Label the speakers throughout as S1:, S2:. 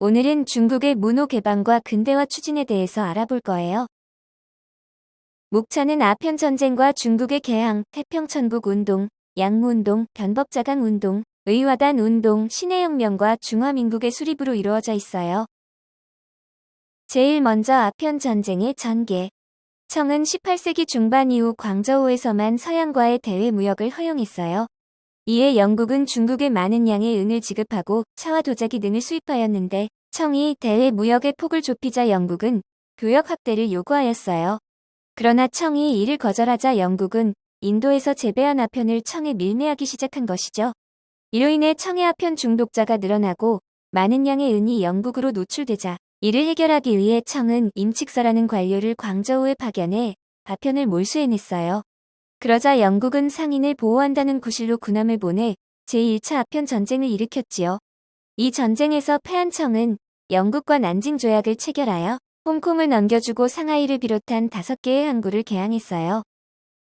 S1: 오늘은 중국의 문호 개방과 근대화 추진에 대해서 알아볼 거예요. 목차는 아편전쟁과 중국의 개항, 태평천국운동, 양무운동, 변법자강운동, 의화단운동, 신해혁명과 중화민국의 수립으로 이루어져 있어요. 제일 먼저 아편전쟁의 전개. 청은 18세기 중반 이후 광저우에서만 서양과의 대외 무역을 허용했어요. 이에 영국은 중국에 많은 양의 은을 지급하고 차와 도자기 등을 수입하였는데 청이 대외 무역의 폭을 좁히자 영국은 교역 확대를 요구하였어요. 그러나 청이 이를 거절하자 영국은 인도에서 재배한 아편을 청에 밀매하기 시작한 것이죠. 이로 인해 청의 아편 중독자가 늘어나고 많은 양의 은이 영국으로 노출되자 이를 해결하기 위해 청은 임칙서라는 관료를 광저우에 파견해 아편을 몰수해냈어요. 그러자 영국은 상인을 보호한다는 구실로 군함을 보내 제1차 아편 전쟁을 일으켰지요. 이 전쟁에서 패한 청은 영국과 난징 조약을 체결하여 홍콩을 넘겨주고 상하이를 비롯한 5개의 항구를 개항했어요.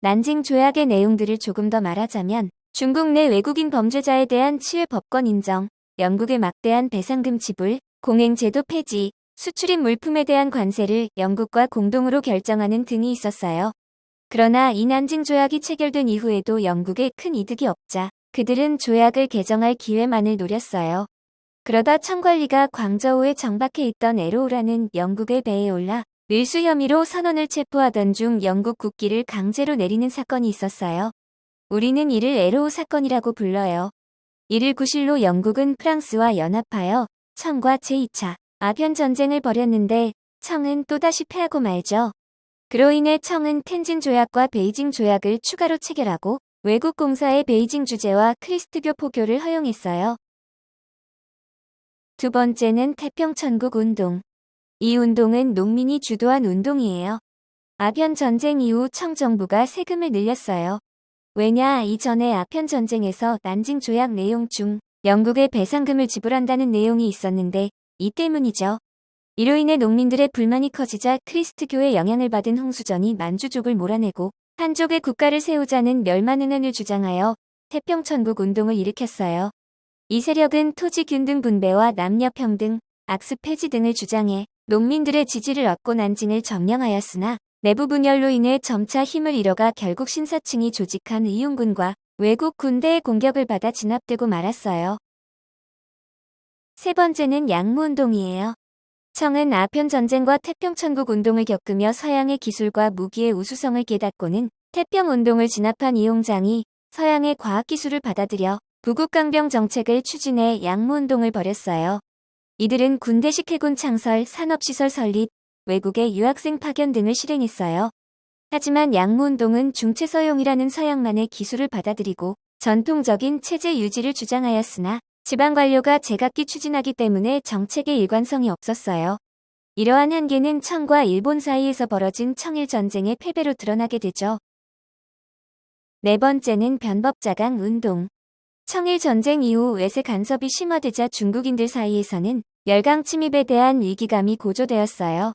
S1: 난징 조약의 내용들을 조금 더 말하자면 중국 내 외국인 범죄자에 대한 치외 법권 인정, 영국의 막대한 배상금 지불, 공행제도 폐지, 수출입 물품에 대한 관세를 영국과 공동으로 결정하는 등이 있었어요. 그러나 이 난징 조약이 체결된 이후에도 영국에 큰 이득이 없자 그들은 조약을 개정할 기회만을 노렸어요. 그러다 청관리가 광저우에 정박해 있던 에로우라는 영국의 배에 올라 밀수 혐의로 선원을 체포하던 중 영국 국기를 강제로 내리는 사건이 있었어요. 우리는 이를 에로우 사건이라고 불러요. 이를 구실로 영국은 프랑스와 연합하여 청과 제2차 아편 전쟁을 벌였는데 청은 또다시 패하고 말죠. 그로 인해 청은 텐진 조약과 베이징 조약을 추가로 체결하고 외국 공사의 베이징 주재와 크리스트교 포교를 허용했어요. 두 번째는 태평천국 운동. 이 운동은 농민이 주도한 운동이에요. 아편 전쟁 이후 청 정부가 세금을 늘렸어요. 왜냐, 이전에 아편 전쟁에서 난징 조약 내용 중 영국에 배상금을 지불한다는 내용이 있었는데 이 때문이죠. 이로 인해 농민들의 불만이 커지자 크리스트교의 영향을 받은 홍수전이 만주족을 몰아내고 한족의 국가를 세우자는 멸만응언을 주장하여 태평천국 운동을 일으켰어요. 이 세력은 토지 균등 분배와 남녀 평등, 악습 폐지 등을 주장해 농민들의 지지를 얻고 난징을 점령하였으나 내부 분열로 인해 점차 힘을 잃어가 결국 신사층이 조직한 의용군과 외국 군대의 공격을 받아 진압되고 말았어요. 세 번째는 양무운동이에요. 청은 아편 전쟁과 태평천국 운동을 겪으며 서양의 기술과 무기의 우수성을 깨닫고는 태평운동을 진압한 이용장이 서양의 과학기술을 받아들여 부국강병 정책을 추진해 양무운동을 벌였어요. 이들은 군대식 해군 창설, 산업시설 설립, 외국의 유학생 파견 등을 실행했어요. 하지만 양무운동은 중체서용이라는 서양만의 기술을 받아들이고 전통적인 체제 유지를 주장하였으나 지방관료가 제각기 추진하기 때문에 정책의 일관성이 없었어요. 이러한 한계는 청과 일본 사이에서 벌어진 청일 전쟁의 패배로 드러나게 되죠. 네 번째는 변법자강 운동. 청일 전쟁 이후 외세 간섭이 심화되자 중국인들 사이에서는 열강 침입에 대한 위기감이 고조되었어요.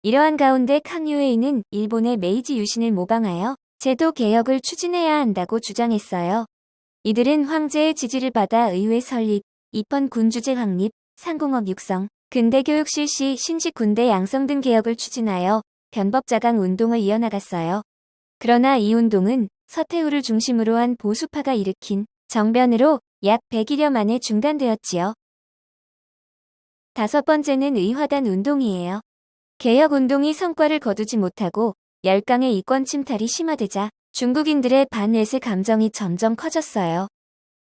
S1: 이러한 가운데 캉유에이는 일본의 메이지 유신을 모방하여 제도 개혁을 추진해야 한다고 주장했어요. 이들은 황제의 지지를 받아 의회 설립, 입헌 군주제 확립, 상공업 육성, 근대교육 실시, 신식 군대 양성 등 개혁을 추진하여 변법자강 운동을 이어나갔어요. 그러나 이 운동은 서태후를 중심으로 한 보수파가 일으킨 정변으로 약 100일여 만에 중단되었지요. 다섯 번째는 의화단 운동이에요. 개혁운동이 성과를 거두지 못하고 열강의 이권 침탈이 심화되자 중국인들의 반외세 감정이 점점 커졌어요.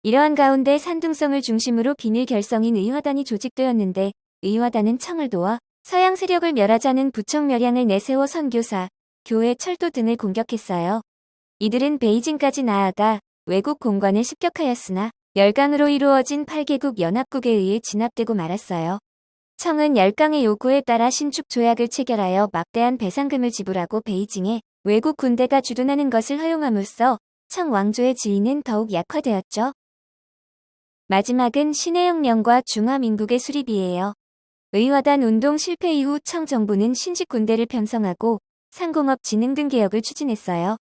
S1: 이러한 가운데 산둥성을 중심으로 비밀 결성인 의화단이 조직되었는데 의화단은 청을 도와 서양 세력을 멸하자는 부청 멸양을 내세워 선교사, 교회, 철도 등을 공격했어요. 이들은 베이징까지 나아가 외국 공관을 습격하였으나 열강으로 이루어진 8개국 연합국에 의해 진압되고 말았어요. 청은 열강의 요구에 따라 신축 조약을 체결하여 막대한 배상금을 지불하고 베이징에 외국 군대가 주둔하는 것을 허용함으로써 청 왕조의 지위는 더욱 약화되었죠. 마지막은 신해혁명과 중화민국의 수립이에요. 의화단 운동 실패 이후 청 정부는 신식 군대를 편성하고 상공업 진흥 등 개혁을 추진했어요.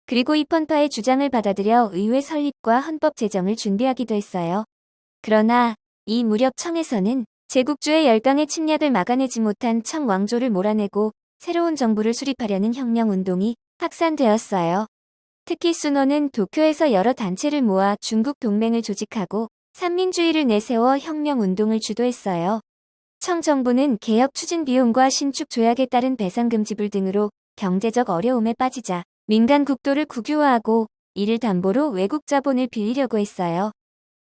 S1: 그리고 입헌파의 주장을 받아들여 의회 설립과 헌법 제정을 준비하기도 했어요. 그러나 이 무렵 청에서는 제국주의 열강의 침략을 막아내지 못한 청 왕조를 몰아내고 새로운 정부를 수립하려는 혁명운동이 확산되었어요. 특히 순원은 도쿄에서 여러 단체를 모아 중국 동맹을 조직하고 삼민주의를 내세워 혁명운동을 주도했어요. 청 정부는 개혁 추진 비용과 신축 조약에 따른 배상금 지불 등으로 경제적 어려움에 빠지자 민간 국도를 국유화하고 이를 담보로 외국 자본을 빌리려고 했어요.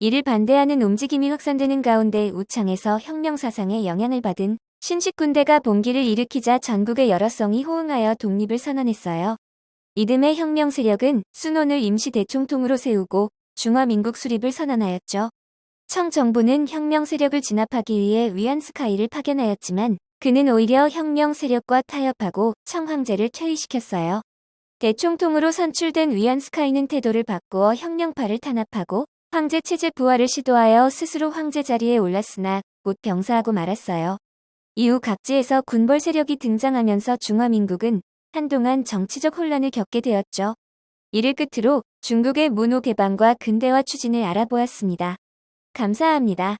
S1: 이를 반대하는 움직임이 확산되는 가운데 우창에서 혁명 사상에 영향을 받은 신식 군대가 봉기를 일으키자 전국의 여러 성이 호응하여 독립을 선언했어요. 이듬해 혁명 세력은 순원을 임시 대총통으로 세우고 중화민국 수립을 선언하였죠. 청 정부는 혁명 세력을 진압하기 위해 위안스카이를 파견하였지만 그는 오히려 혁명 세력과 타협하고 청 황제를 퇴위시켰어요. 대총통으로 선출된 위안스카이는 태도를 바꾸어 혁명파를 탄압하고 황제 체제 부활을 시도하여 스스로 황제 자리에 올랐으나 곧 병사하고 말았어요. 이후 각지에서 군벌 세력이 등장하면서 중화민국은 한동안 정치적 혼란을 겪게 되었죠. 이를 끝으로 중국의 문호 개방과 근대화 추진을 알아보았습니다. 감사합니다.